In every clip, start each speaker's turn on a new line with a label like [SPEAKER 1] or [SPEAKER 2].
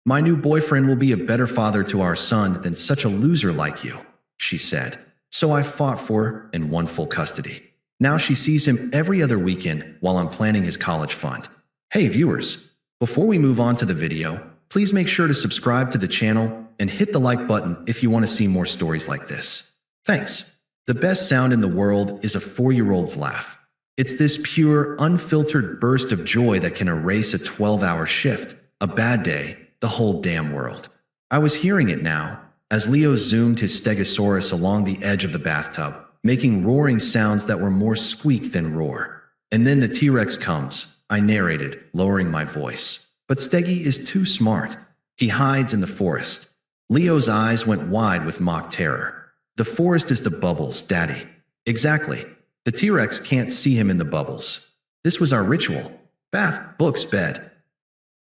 [SPEAKER 1] My new boyfriend will be a better father to our son than such a loser like you, she said. So I fought for her and won full custody. Now she sees him every other weekend while I'm planning his college fund. Hey viewers, before we move on to the video, please make sure to subscribe to the channel and hit the like button if you want to see more stories like this. Thanks. The best sound in the world is a 4-year-old's laugh. It's this pure, unfiltered burst of joy that can erase a 12-hour shift, a bad day, the whole damn world. I was hearing it now, as Leo zoomed his stegosaurus along the edge of the bathtub, making roaring sounds that were more squeak than roar. And then the T-Rex comes, I narrated, lowering my voice. But Steggy is too smart. He hides in the forest. Leo's eyes went wide with mock terror. The forest is the bubbles, Daddy. Exactly. The T-Rex can't see him in the bubbles. This was our ritual. Bath, books, bed.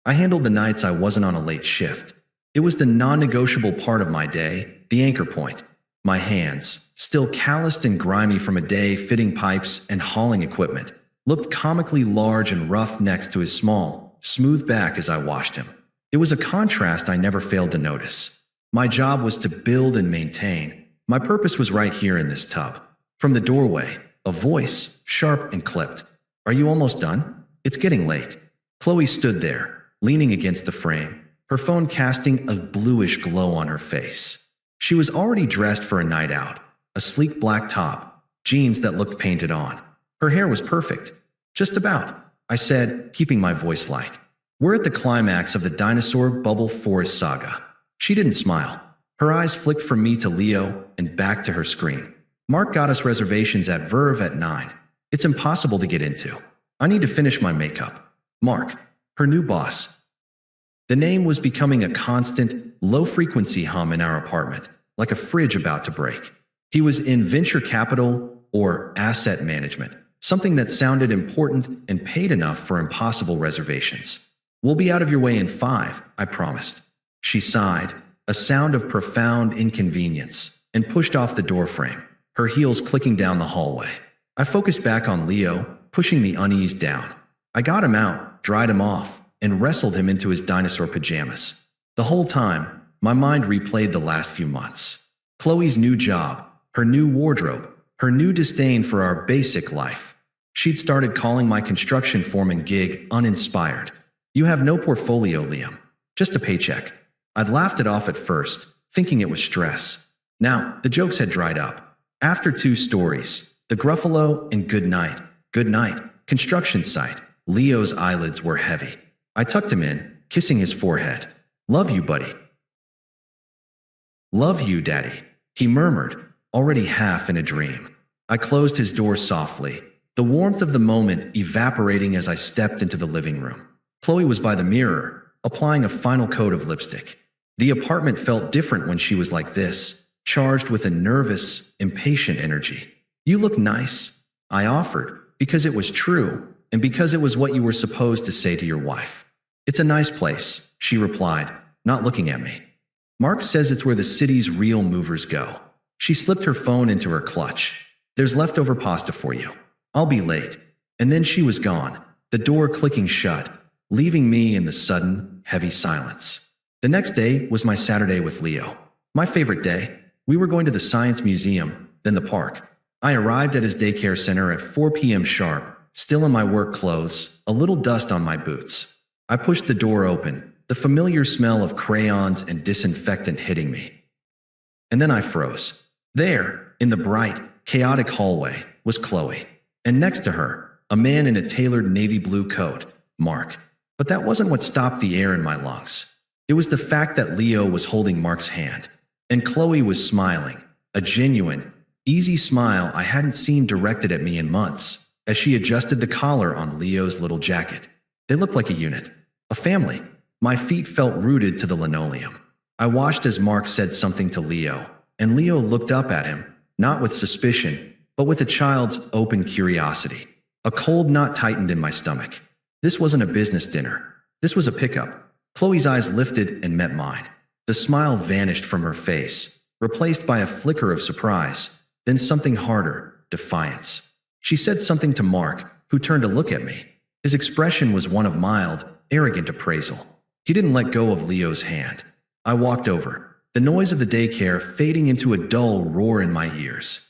[SPEAKER 1] I handled the nights I wasn't on a late shift. It was the non-negotiable part of my day, the anchor point. My hands, still calloused and grimy from a day fitting pipes and hauling equipment, looked comically large and rough next to his small, smooth back as I washed him. It was a contrast I never failed to notice. My job was to build and maintain. My purpose was right here in this tub. From the doorway, a voice, sharp and clipped. Are you almost done? It's getting late. Qley stood there, leaning against the frame, her phone casting a bluish glow on her face. She was already dressed for a night out, a sleek black top, jeans that looked painted on. Her hair was perfect. Just about, I said, keeping my voice light. We're at the climax of the dinosaur bubble forest saga. She didn't smile. Her eyes flicked from me to Leo and back to her screen. Mark got us reservations at Verve at 9. It's impossible to get into. I need to finish my makeup. Mark, her new boss. The name was becoming a constant, low-frequency hum in our apartment, like a fridge about to break. He was in venture capital or asset management, something that sounded important and paid enough for impossible reservations. We'll be out of your way in 5, I promised. She sighed, a sound of profound inconvenience, and pushed off the doorframe, her heels clicking down the hallway. I focused back on Leo, pushing the unease down. I got him out, dried him off, and wrestled him into his dinosaur pajamas. The whole time, my mind replayed the last few months. Qley's new job, her new wardrobe, her new disdain for our basic life. She'd started calling my construction foreman gig uninspired. You have no portfolio, Liam. Just a paycheck. I'd laughed it off at first, thinking it was stress. Now, the jokes had dried up. After 2 stories, the Gruffalo and good night, construction site, Leo's eyelids were heavy. I tucked him in, kissing his forehead. Love you, buddy. Love you, Daddy, he murmured, already half in a dream. I closed his door softly, the warmth of the moment evaporating as I stepped into the living room. Qley was by the mirror, applying a final coat of lipstick. The apartment felt different when she was like this, charged with a nervous, impatient energy. You look nice, I offered, because it was true, and because it was what you were supposed to say to your wife. It's a nice place, she replied, not looking at me. Mark says it's where the city's real movers go. She slipped her phone into her clutch. There's leftover pasta for you. I'll be late. And then she was gone, the door clicking shut, leaving me in the sudden, heavy silence. The next day was my Saturday with Leo. My favorite day. We were going to the Science Museum, then the park. I arrived at his daycare center at 4 p.m. sharp, still in my work clothes, a little dust on my boots. I pushed the door open, the familiar smell of crayons and disinfectant hitting me. And then I froze. There, in the bright, chaotic hallway, was Qley. And next to her, a man in a tailored navy blue coat, Mark. But that wasn't what stopped the air in my lungs. It was the fact that Leo was holding Mark's hand. And Qley was smiling, a genuine, easy smile I hadn't seen directed at me in months, as she adjusted the collar on Leo's little jacket. They looked like a unit, a family. My feet felt rooted to the linoleum. I watched as Mark said something to Leo, and Leo looked up at him, not with suspicion, but with a child's open curiosity. A cold knot tightened in my stomach. This wasn't a business dinner. This was a pickup. Qley's eyes lifted and met mine. The smile vanished from her face, replaced by a flicker of surprise, then something harder, defiance. She said something to Mark, who turned to look at me. His expression was one of mild, arrogant appraisal. He didn't let go of Leo's hand. I walked over, the noise of the daycare fading into a dull roar in my ears.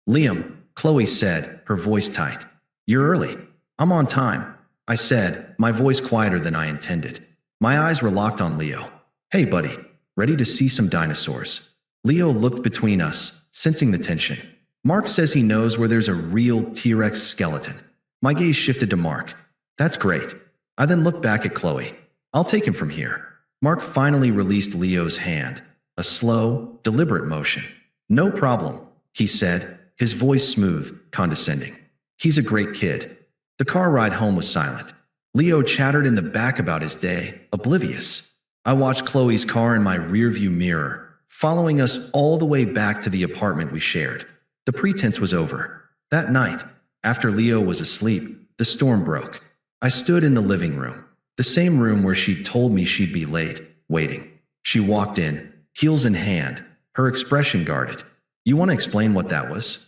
[SPEAKER 1] "Liam," Qley said, her voice tight. "You're early." "I'm on time," I said, my voice quieter than I intended. My eyes were locked on Leo. "Hey, buddy, ready to see some dinosaurs?" Leo looked between us, sensing the tension. "Mark says he knows where there's a real T-Rex skeleton." My gaze shifted to Mark. "That's great." I then looked back at Qley. "I'll take him from here." Mark finally released Leo's hand, a slow, deliberate motion. "No problem," he said, his voice smooth, condescending. "He's a great kid." The car ride home was silent. Leo chattered in the back about his day, oblivious. I watched Chloe's car in my rearview mirror, following us all the way back to the apartment we shared. The pretense was over. That night, after Leo was asleep, the storm broke. I stood in the living room, the same room where she'd told me she'd be late, waiting. She walked in, heels in hand, her expression guarded. "You want to explain what that was?"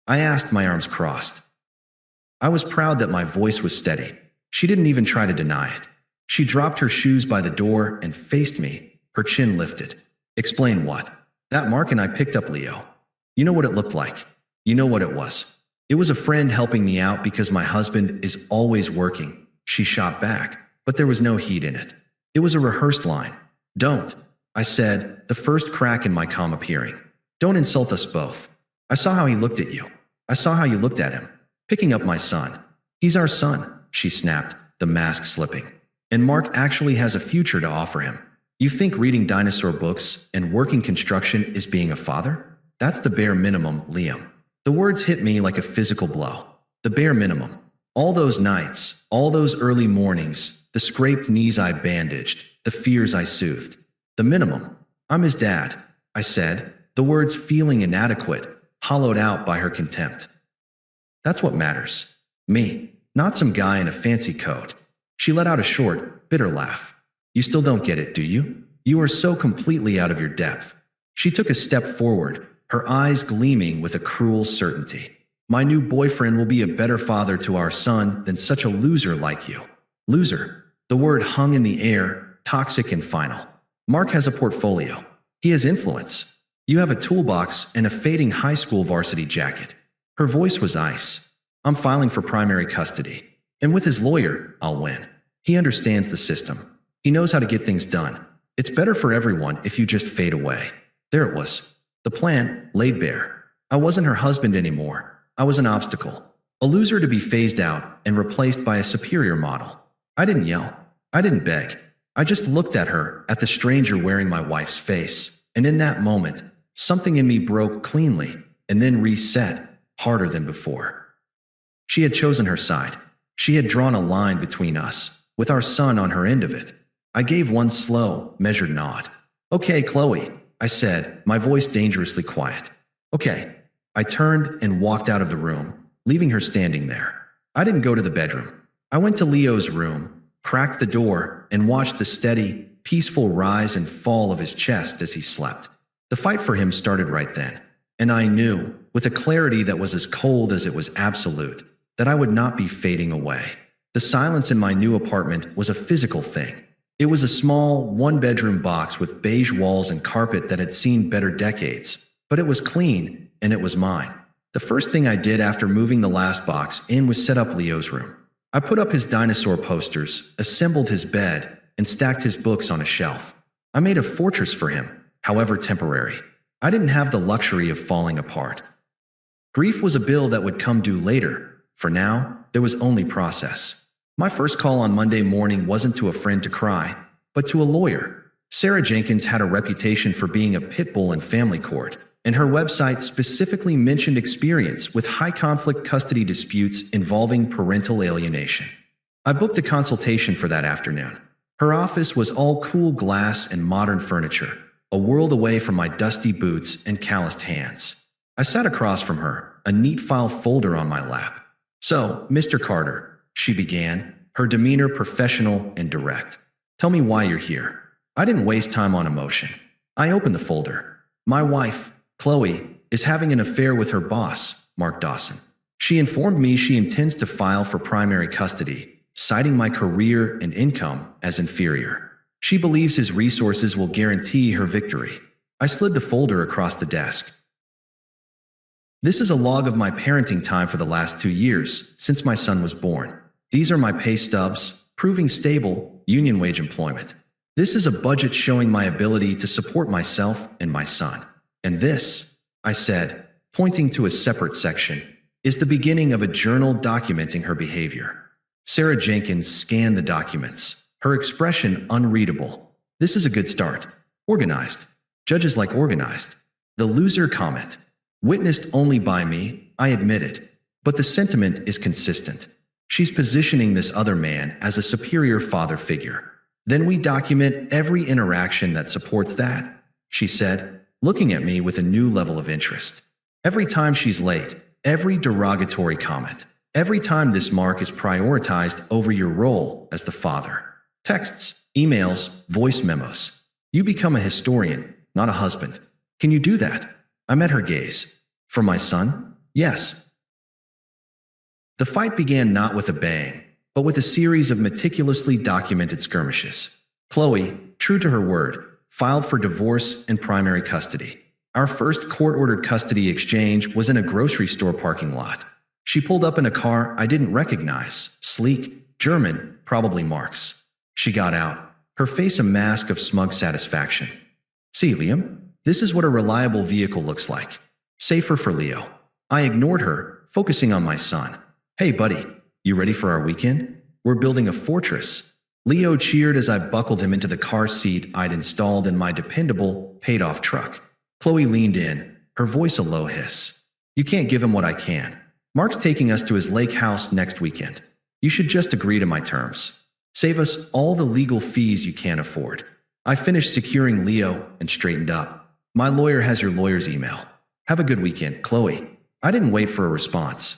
[SPEAKER 1] I asked, my arms crossed. I was proud that my voice was steady. She didn't even try to deny it. She dropped her shoes by the door and faced me, her chin lifted. "Explain what?" "That Mark and I picked up Leo. You know what it looked like. You know what it was. It was a friend helping me out because my husband is always working." She shot back, but there was no heat in it. It was a rehearsed line. "Don't," I said, the first crack in my calm appearing. "Don't insult us both. I saw how he looked at you. I saw how you looked at him. Picking up my son. He's our son," she snapped, the mask slipping. "And Mark actually has a future to offer him. You think reading dinosaur books and working construction is being a father? That's the bare minimum, Liam." The words hit me like a physical blow. The bare minimum. All those nights, all those early mornings, the scraped knees I bandaged, the fears I soothed. The minimum. "I'm his dad," I said, the words feeling inadequate, hollowed out by her contempt. "That's what matters. Me, not some guy in a fancy coat." She let out a short, bitter laugh. "You still don't get it, do you? You are so completely out of your depth." She took a step forward, her eyes gleaming with a cruel certainty. "My new boyfriend will be a better father to our son than such a loser like you." Loser. The word hung in the air, toxic and final. "Mark has a portfolio. He has influence. You have a toolbox and a fading high school varsity jacket." Her voice was ice. "I'm filing for primary custody. And with his lawyer, I'll win. He understands the system. He knows how to get things done. It's better for everyone if you just fade away." There it was. The plan laid bare. I wasn't her husband anymore. I was an obstacle. A loser to be phased out and replaced by a superior model. I didn't yell. I didn't beg. I just looked at her, at the stranger wearing my wife's face. And in that moment, something in me broke cleanly and then reset, harder than before. She had chosen her side. She had drawn a line between us, with our son on her end of it. I gave one slow, measured nod. "Okay, Qley," I said, my voice dangerously quiet. "Okay." I turned and walked out of the room, leaving her standing there. I didn't go to the bedroom. I went to Leo's room, cracked the door, and watched the steady, peaceful rise and fall of his chest as he slept. The fight for him started right then, and I knew, with a clarity that was as cold as it was absolute, that I would not be fading away. The silence in my new apartment was a physical thing. It was a small, one-bedroom box with beige walls and carpet that had seen better decades, but it was clean, and it was mine. The first thing I did after moving the last box in was set up Leo's room. I put up his dinosaur posters, assembled his bed, and stacked his books on a shelf. I made a fortress for him, however temporary. I didn't have the luxury of falling apart. Grief was a bill that would come due later. For now, there was only process. My first call on Monday morning wasn't to a friend to cry, but to a lawyer. Sarah Jenkins had a reputation for being a pit bull in family court, and her website specifically mentioned experience with high-conflict custody disputes involving parental alienation. I booked a consultation for that afternoon. Her office was all cool glass and modern furniture, a world away from my dusty boots and calloused hands. I sat across from her, a neat file folder on my lap. "So, Mr. Carter," she began, her demeanor professional and direct. "Tell me why you're here." I didn't waste time on emotion. I opened the folder. "My wife, Qley, is having an affair with her boss, Mark Dawson. She informed me she intends to file for primary custody, citing my career and income as inferior. She believes his resources will guarantee her victory. I slid the folder across the desk. This is a log of my parenting time for the last 2 years, since my son was born. These are my pay stubs, proving stable, union wage employment. This is a budget showing my ability to support myself and my son. And this, I said, pointing to a separate section, is the beginning of a journal documenting her behavior. Sarah Jenkins scanned the documents, her expression unreadable. This is a good start. Organized. Judges like organized. The loser comment. Witnessed only by me, I admitted. But the sentiment is consistent. She's positioning this other man as a superior father figure. Then we document every interaction that supports that, she said, looking at me with a new level of interest. Every time she's late, every derogatory comment, every time this mark is prioritized over your role as the father. Texts, emails, voice memos. You become a historian, not a husband. Can you do that? I met her gaze. For my son? Yes. The fight began not with a bang, but with a series of meticulously documented skirmishes. Qley, true to her word, filed for divorce and primary custody. Our first court-ordered custody exchange was in a grocery store parking lot. She pulled up in a car I didn't recognize, sleek, German, probably Mark's. She got out, her face a mask of smug satisfaction. See, Liam, this is what a reliable vehicle looks like. Safer for Leo. I ignored her, focusing on my son. Hey, buddy, you ready for our weekend? We're building a fortress. Leo cheered as I buckled him into the car seat I'd installed in my dependable, paid-off truck. Qley leaned in, her voice a low hiss. You can't give him what I can. Mark's taking us to his lake house next weekend. You should just agree to my terms. Save us all the legal fees you can't afford. I finished securing Leo and straightened up. My lawyer has your lawyer's email. Have a good weekend, Qley. I didn't wait for a response.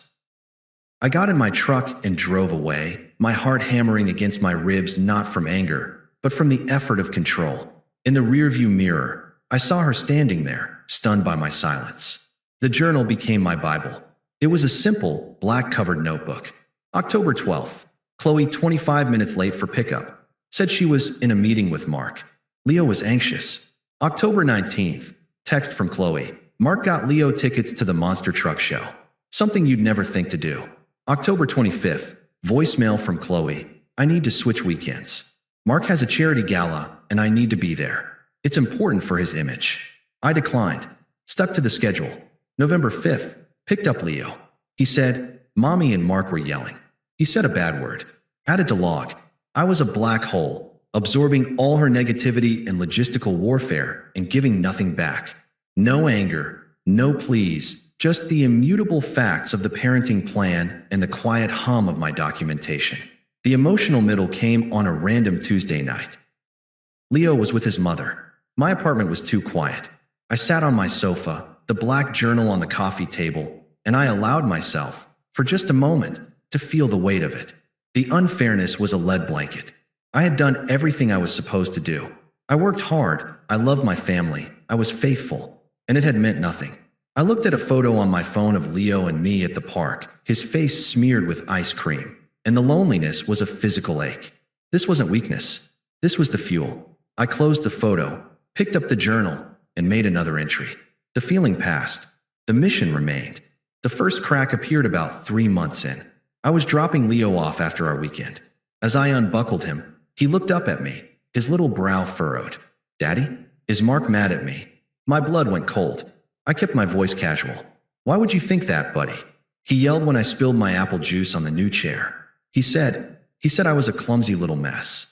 [SPEAKER 1] I got in my truck and drove away, my heart hammering against my ribs not from anger, but from the effort of control. In the rearview mirror, I saw her standing there, stunned by my silence. The journal became my Bible. It was a simple, black-covered notebook. October 12th. Qley, 25 minutes late for pickup. Said she was in a meeting with Mark. Leo was anxious. October 19th. Text from Qley. Mark got Leo tickets to the monster truck show. Something you'd never think to do. October 25th. Voicemail from Qley. I need to switch weekends. Mark has a charity gala, and I need to be there. It's important for his image. I declined. Stuck to the schedule. November 5th. Picked up Leo. He said, Mommy and Mark were yelling. He said a bad word. Added to log. I was a black hole, absorbing all her negativity and logistical warfare and giving nothing back. No anger, no pleas, just the immutable facts of the parenting plan and the quiet hum of my documentation. The emotional middle came on a random Tuesday night. Leo was with his mother. My apartment was too quiet. I sat on my sofa, the black journal on the coffee table, and I allowed myself, for just a moment, to feel the weight of it. The unfairness was a lead blanket. I had done everything I was supposed to do. I worked hard, I loved my family, I was faithful, and it had meant nothing. I looked at a photo on my phone of Leo and me at the park, his face smeared with ice cream, and the loneliness was a physical ache. This wasn't weakness. This was the fuel. I closed the photo, picked up the journal, and made another entry. The feeling passed. The mission remained. The first crack appeared about 3 months in. I was dropping Leo off after our weekend. As I unbuckled him, he looked up at me, his little brow furrowed. Daddy? Is Mark mad at me? My blood went cold. I kept my voice casual. Why would you think that, buddy? He yelled when I spilled my apple juice on the new chair. He said I was a clumsy little mess.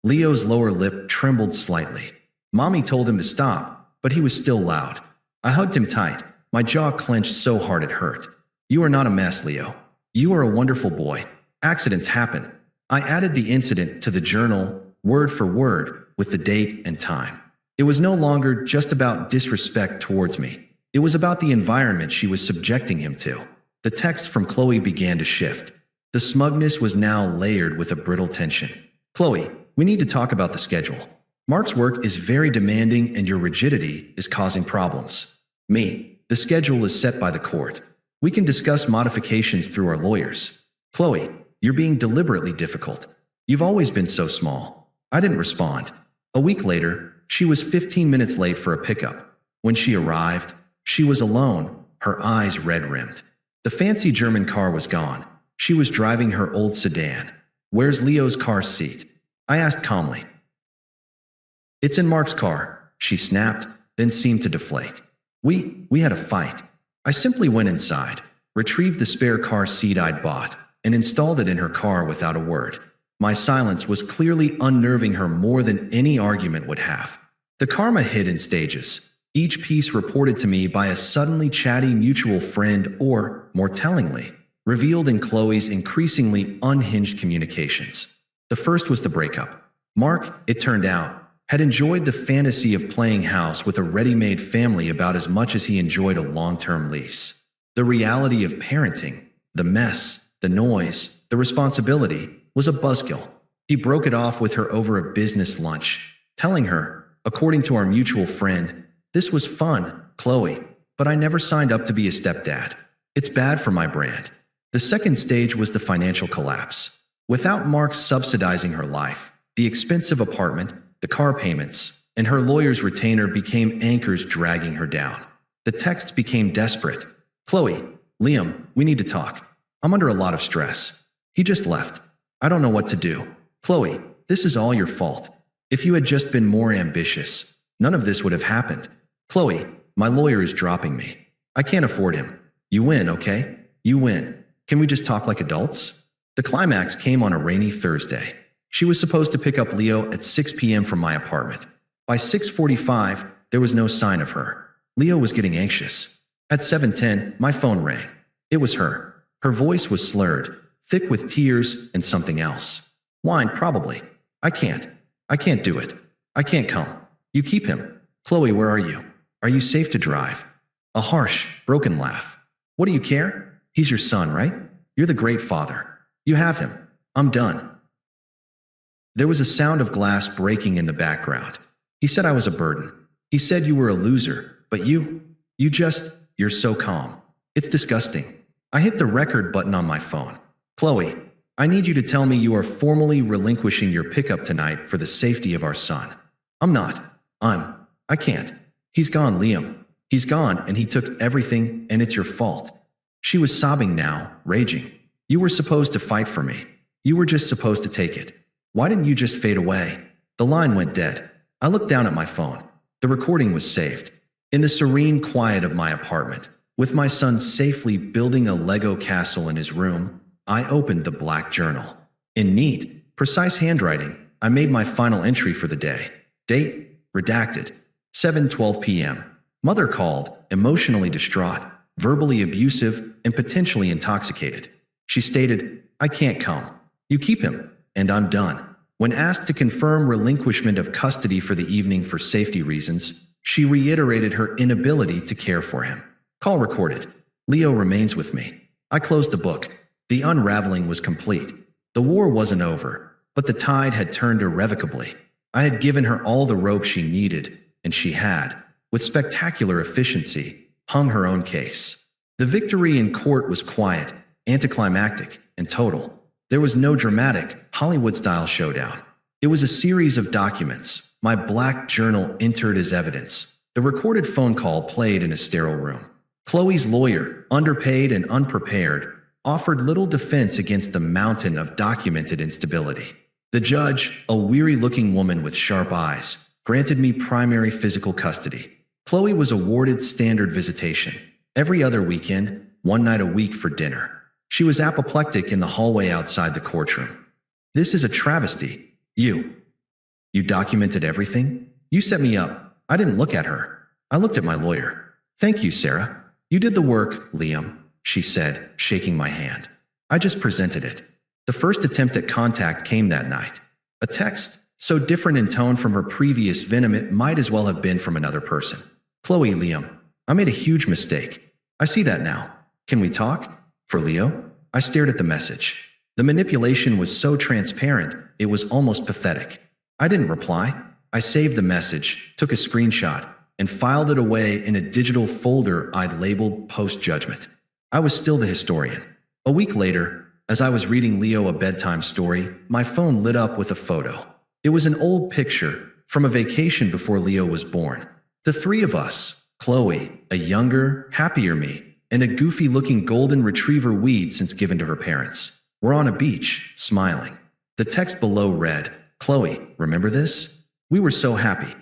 [SPEAKER 1] Leo's lower lip trembled slightly. Mommy told him to stop, but he was still loud. I hugged him tight, my jaw clenched so hard it hurt. You are not a mess, Leo. You are a wonderful boy. Accidents happen. I added the incident to the journal, word for word, with the date and time. It was no longer just about disrespect towards me. It was about the environment she was subjecting him to. The text from Qley began to shift. The smugness was now layered with a brittle tension. Qley, we need to talk about the schedule. Mark's work is very demanding and your rigidity is causing problems. Me, the schedule is set by the court. We can discuss modifications through our lawyers. Qley, You're being deliberately difficult. You've always been so small. I didn't respond. A week later, she was 15 minutes late for a pickup. When she arrived, she was alone, her eyes red-rimmed. The fancy German car was gone. She was driving her old sedan. Where's Leo's car seat? I asked calmly. It's in Mark's car, she snapped, then seemed to deflate. We had a fight. I simply went inside, retrieved the spare car seat I'd bought, and installed it in her car without a word. My silence was clearly unnerving her more than any argument would have. The karma hit in stages, each piece reported to me by a suddenly chatty mutual friend or, more tellingly, revealed in Qley's increasingly unhinged communications. The first was the breakup. Mark, it turned out, had enjoyed the fantasy of playing house with a ready-made family about as much as he enjoyed a long-term lease. The reality of parenting, the mess, the noise, the responsibility, was a buzzkill. He broke it off with her over a business lunch, telling her, according to our mutual friend, "This was fun, Qley, but I never signed up to be a stepdad. It's bad for my brand." The second stage was the financial collapse. Without Mark subsidizing her life, the expensive apartment, the car payments, and her lawyer's retainer became anchors dragging her down. The texts became desperate. "Qley, Liam, we need to talk. I'm under a lot of stress. He just left. I don't know what to do. Qley, this is all your fault. If you had just been more ambitious, none of this would have happened. Qley, my lawyer is dropping me. I can't afford him. You win, okay? You win. Can we just talk like adults?" The climax came on a rainy Thursday. She was supposed to pick up Leo at 6 p.m. from my apartment. By 6:45, there was no sign of her. Leo was getting anxious. At 7:10, my phone rang. It was her. Her voice was slurred, thick with tears and something else. "Wine, probably. I can't do it. I can't come. You keep him. Qley, where are you? Are you safe to drive?" A harsh, broken laugh. "What do you care? He's your son, right? You're the great father. You have him. I'm done." There was a sound of glass breaking in the background. "He said I was a burden. He said you were a loser, but you're so calm. It's disgusting." I hit the record button on my phone. "Qley, I need you to tell me you are formally relinquishing your pickup tonight for the safety of our son." "I'm not. I can't. He's gone, Liam. He's gone and he took everything and it's your fault." She was sobbing now, raging. "You were supposed to fight for me. You were just supposed to take it. Why didn't you just fade away?" The line went dead. I looked down at my phone. The recording was saved. In the serene quiet of my apartment, with my son safely building a Lego castle in his room, I opened the black journal. In neat, precise handwriting, I made my final entry for the day. Date, redacted. 7:12 p.m. Mother called, emotionally distraught, verbally abusive, and potentially intoxicated. She stated, "I can't come. You keep him, and I'm done." When asked to confirm relinquishment of custody for the evening for safety reasons, she reiterated her inability to care for him. Call recorded. Leo remains with me. I closed the book. The unraveling was complete. The war wasn't over, but the tide had turned irrevocably. I had given her all the rope she needed, and she had, with spectacular efficiency, hung her own case. The victory in court was quiet, anticlimactic, and total. There was no dramatic, Hollywood-style showdown. It was a series of documents, my black journal entered as evidence. The recorded phone call played in a sterile room. Qley's lawyer, underpaid and unprepared, offered little defense against the mountain of documented instability. The judge, a weary-looking woman with sharp eyes, granted me primary physical custody. Qley was awarded standard visitation. Every other weekend, one night a week for dinner. She was apoplectic in the hallway outside the courtroom. "This is a travesty. You documented everything? You set me up. I didn't look at her. I looked at my lawyer." "Thank you, Sarah. You did the work, Liam," she said, shaking my hand. "I just presented it." The first attempt at contact came that night. A text, so different in tone from her previous venom it might as well have been from another person. "Qley, Liam, I made a huge mistake. I see that now. Can we talk?" For Leo, I stared at the message. The manipulation was so transparent, it was almost pathetic. I didn't reply. I saved the message, took a screenshot, and filed it away in a digital folder I'd labeled post-judgment. I was still the historian. A week later, As I was reading Leo a bedtime story, my phone lit up with a photo. It was an old picture from a vacation before Leo was born. The three of us, Qley, a younger, happier me, and a goofy-looking golden retriever weed since given to her parents, were on a beach, smiling. The text below read, "Qley, remember this? We were so happy.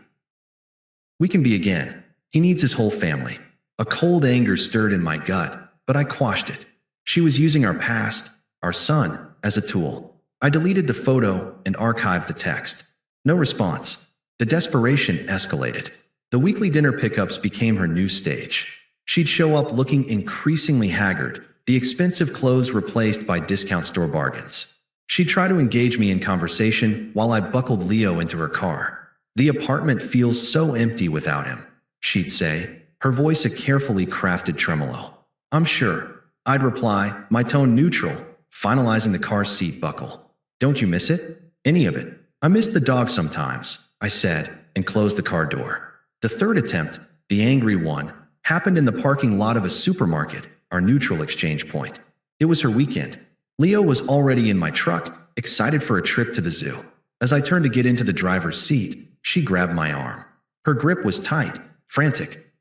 [SPEAKER 1] We can be again. He needs his whole family." A cold anger stirred in my gut, but I quashed it. She was using our past, our son, as a tool. I deleted the photo and archived the text. No response. The desperation escalated. The weekly dinner pickups became her new stage. She'd show up looking increasingly haggard, the expensive clothes replaced by discount store bargains. She'd try to engage me in conversation while I buckled Leo into her car. "The apartment feels so empty without him," she'd say, her voice a carefully crafted tremolo. "I'm sure," I'd reply, my tone neutral, finalizing the car seat buckle. "Don't you miss it? Any of it?" "I miss the dog sometimes," I said, and closed the car door. The third attempt, the angry one, happened in the parking lot of a supermarket, our neutral exchange point. It was her weekend. Leo was already in my truck, excited for a trip to the zoo. As I turned to get into the driver's seat, she grabbed my arm. Her grip was tight, frantic.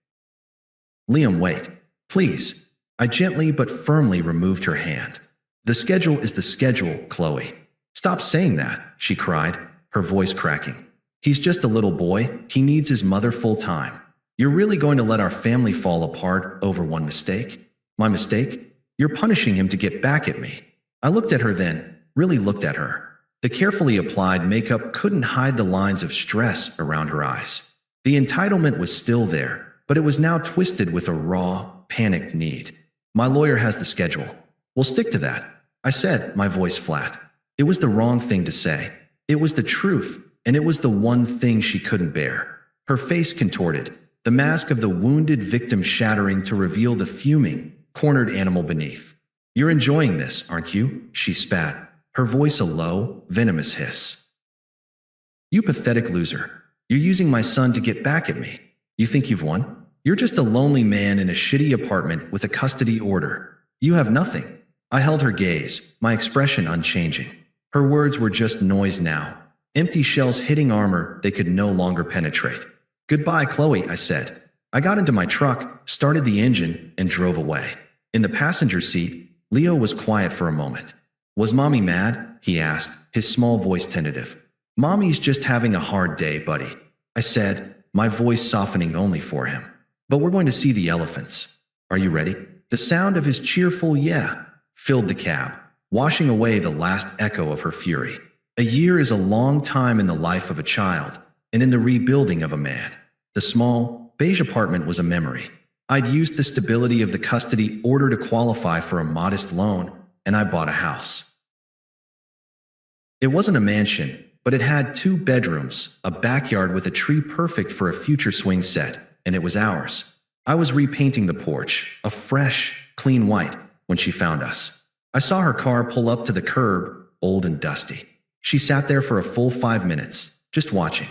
[SPEAKER 1] "Liam, wait. Please." I gently but firmly removed her hand. "The schedule is the schedule, Qley." "Stop saying that," she cried, her voice cracking. "He's just a little boy. He needs his mother full time. You're really going to let our family fall apart over one mistake?" "My mistake? You're punishing him to get back at me." I looked at her then, really looked at her. The carefully applied makeup couldn't hide the lines of stress around her eyes. The entitlement was still there, but it was now twisted with a raw, panicked need. "My lawyer has the schedule. We'll stick to that," I said, my voice flat. It was the wrong thing to say. It was the truth, and it was the one thing she couldn't bear. Her face contorted, the mask of the wounded victim shattering to reveal the fuming, cornered animal beneath. "You're enjoying this, aren't you?" she spat, her voice a low, venomous hiss. "You pathetic loser. You're using my son to get back at me. You think you've won? You're just a lonely man in a shitty apartment with a custody order. You have nothing." I held her gaze, my expression unchanging. Her words were just noise now, empty shells hitting armor they could no longer penetrate. "Goodbye, Qley," I said. I got into my truck, started the engine, and drove away. In the passenger seat, Leo was quiet for a moment. "Was Mommy mad?" he asked, his small voice tentative. "Mommy's just having a hard day, buddy," I said, my voice softening only for him. "But we're going to see the elephants. Are you ready?" The sound of his cheerful "yeah" filled the cab, washing away the last echo of her fury. A year is a long time in the life of a child, and in the rebuilding of a man. The small, beige apartment was a memory. I'd used the stability of the custody order to qualify for a modest loan, and I bought a house. It wasn't a mansion, but it had 2 bedrooms, a backyard with a tree perfect for a future swing set, and it was ours. I was repainting the porch, a fresh, clean white, when she found us. I saw her car pull up to the curb, old and dusty. She sat there for a full 5 minutes, just watching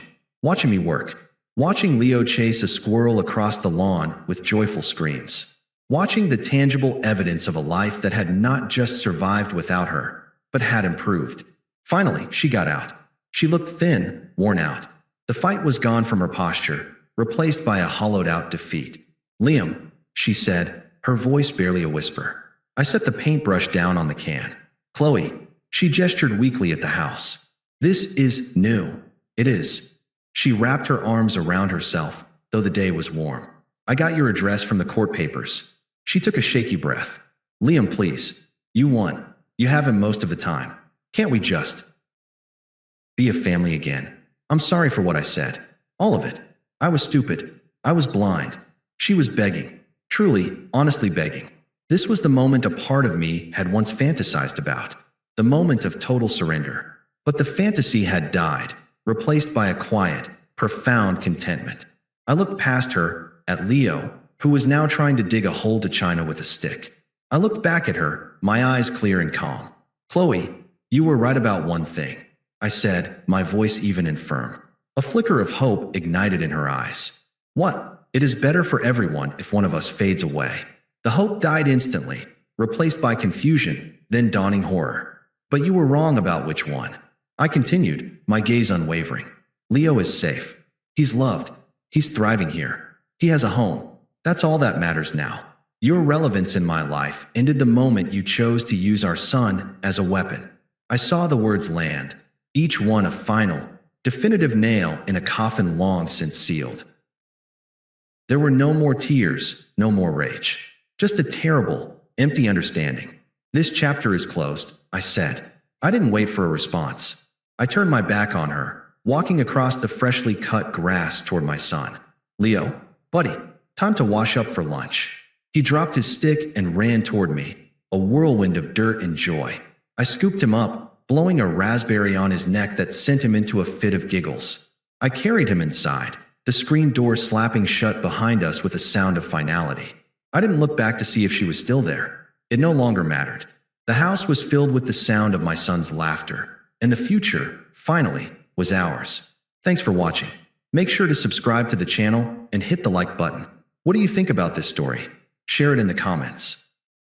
[SPEAKER 1] me work, watching Leo chase a squirrel across the lawn with joyful screams, watching the tangible evidence of a life that had not just survived without her, but had improved. Finally, she got out. She looked thin, worn out. The fight was gone from her posture, replaced by a hollowed-out defeat. "Liam," she said, her voice barely a whisper. I set the paintbrush down on the can. "Qley," she gestured weakly at the house. "This is new. It is." She wrapped her arms around herself, though the day was warm. "I got your address from the court papers." She took a shaky breath. "Liam, please. You won. You have him most of the time. Can't we just be a family again?" "I'm sorry for what I said. All of it. I was stupid. I was blind." She was begging. Truly, honestly begging. This was the moment a part of me had once fantasized about. The moment of total surrender. But the fantasy had died, replaced by a quiet, profound contentment. I looked past her, at Leo, who was now trying to dig a hole to China with a stick. I looked back at her, my eyes clear and calm. "Qley, you were right about one thing," I said, my voice even and firm. A flicker of hope ignited in her eyes. "What?" "It is better for everyone if one of us fades away." The hope died instantly, replaced by confusion, then dawning horror. But you were wrong about which one. I continued, my gaze unwavering. Leo is safe. He's loved. He's thriving here. He has a home. That's all that matters now. Your relevance in my life ended the moment you chose to use our son as a weapon. I saw the words land, each one a final, definitive nail in a coffin long since sealed. There were no more tears, no more rage. Just a terrible, empty understanding. This chapter is closed, I said. I didn't wait for a response. I turned my back on her, walking across the freshly cut grass toward my son. Leo, buddy, time to wash up for lunch. He dropped his stick and ran toward me, a whirlwind of dirt and joy. I scooped him up, blowing a raspberry on his neck that sent him into a fit of giggles. I carried him inside, the screen door slapping shut behind us with a sound of finality. I didn't look back to see if she was still there. It no longer mattered. The house was filled with the sound of my son's laughter, and the future, finally, was ours. Thanks for watching. Make sure to subscribe to the channel and hit the like button. What do you think about this story? Share it in the comments.